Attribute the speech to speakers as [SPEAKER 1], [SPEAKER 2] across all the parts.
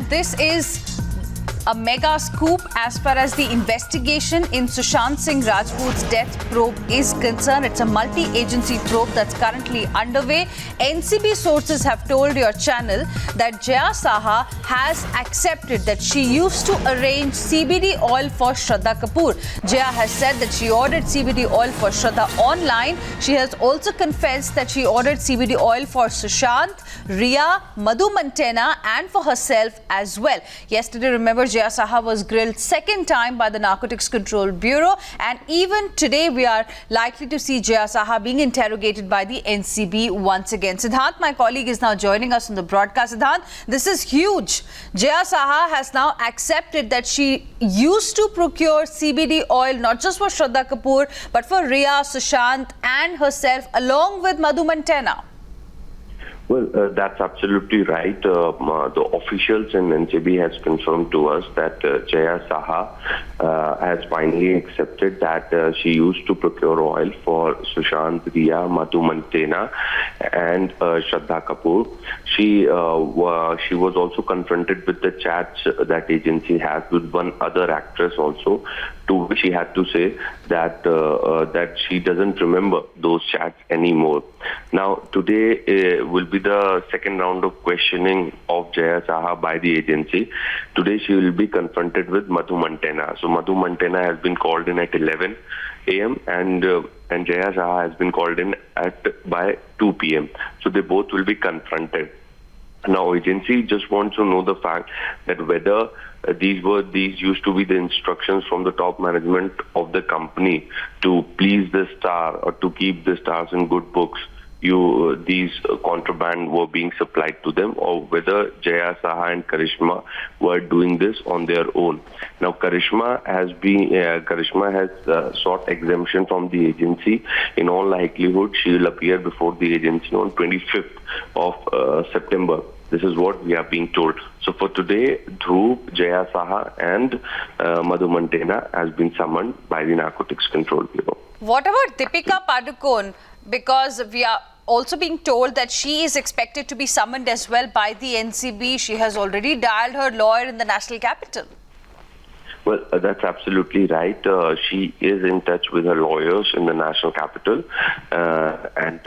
[SPEAKER 1] And this is a mega scoop as far as the investigation in Sushant Singh Rajput's death probe is concerned. It's a multi-agency probe that's currently underway. NCB sources have told your channel that Jaya Saha has accepted that she used to arrange CBD oil for Shraddha Kapoor. Jaya has said that she ordered CBD oil for Shraddha online. She has also confessed that she ordered CBD oil for Sushant, Riya, Madhu Mantena and for herself as well. Yesterday, remember, Jaya Saha was grilled second time by the Narcotics Control Bureau, and even today we are likely to see Jaya Saha being interrogated by the NCB once again. Siddhant, my colleague, is now joining us on the broadcast. Siddhant, this is huge. Jaya Saha has now accepted that she used to procure CBD oil not just for Shraddha Kapoor but for Riya, Sushant and herself along with Madhu Mantena.
[SPEAKER 2] Well, that's absolutely right. The officials in NCB has confirmed to us that Jaya Saha has finally accepted that she used to procure oil for Sushant, Riya, Madhu Mantena and Shraddha Kapoor. She was also confronted with the chats that agency has with one other actress also, to which she had to say that that she doesn't remember those chats anymore. Now, today will be the second round of questioning of Jaya Saha by the agency. Today she will be confronted with Madhu Mantena. So Madhu Mantena has been called in at 11 a.m. and Jaya Saha has been called in by 2 p.m. So they both will be confronted. Now, agency just wants to know the fact that whether these used to be the instructions from the top management of the company to please the star or to keep the stars in good books. These contraband were being supplied to them, or whether Jaya Saha and Karishma were doing this on their own. Now, Karishma has sought exemption from the agency. In all likelihood, she will appear before the agency on 25th of September. This is what we are being told. So for today, Dhruv, Jaya Saha and Madhu Mantena has been summoned by the Narcotics Control Bureau.
[SPEAKER 1] What about Deepika Padukone? Because we are also being told that she is expected to be summoned as well by the NCB. She has already dialed her lawyer in the national capital.
[SPEAKER 2] Well, that's absolutely right. She is in touch with her lawyers in the national capital, and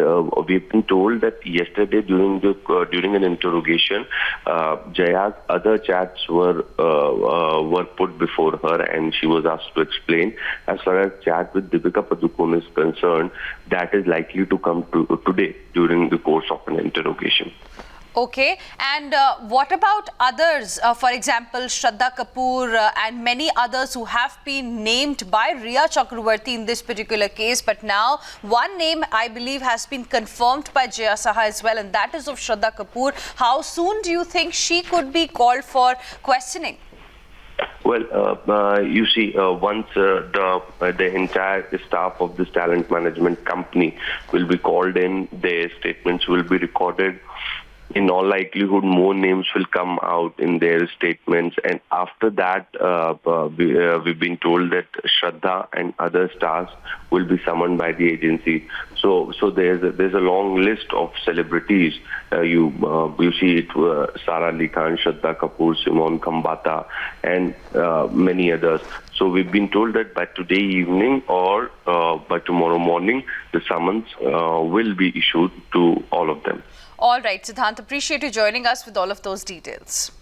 [SPEAKER 2] we've been told that yesterday during an interrogation, Jaya's other chats were put before her, and she was asked to explain. As far as chat with Deepika Padukone is concerned, that is likely to come today during the course of an interrogation.
[SPEAKER 1] Okay, and what about others? For example, Shraddha Kapoor and many others who have been named by Riya Chakravarti in this particular case. But now one name, I believe, has been confirmed by Jaya Saha as well, and that is of Shraddha Kapoor. How soon do you think she could be called for questioning?
[SPEAKER 2] Well, you see, once the entire staff of this talent management company will be called in, their statements will be recorded. In all likelihood, more names will come out in their statements, and after that, we've been told that Shraddha and other stars will be summoned by the agency. So there's a long list of celebrities. You see it, Sara Ali Khan, Shraddha Kapoor, Simone Khambata, and many others. So we've been told that by today evening or by tomorrow morning, the summons will be issued to all of them.
[SPEAKER 1] All right, Siddhant, appreciate you joining us with all of those details.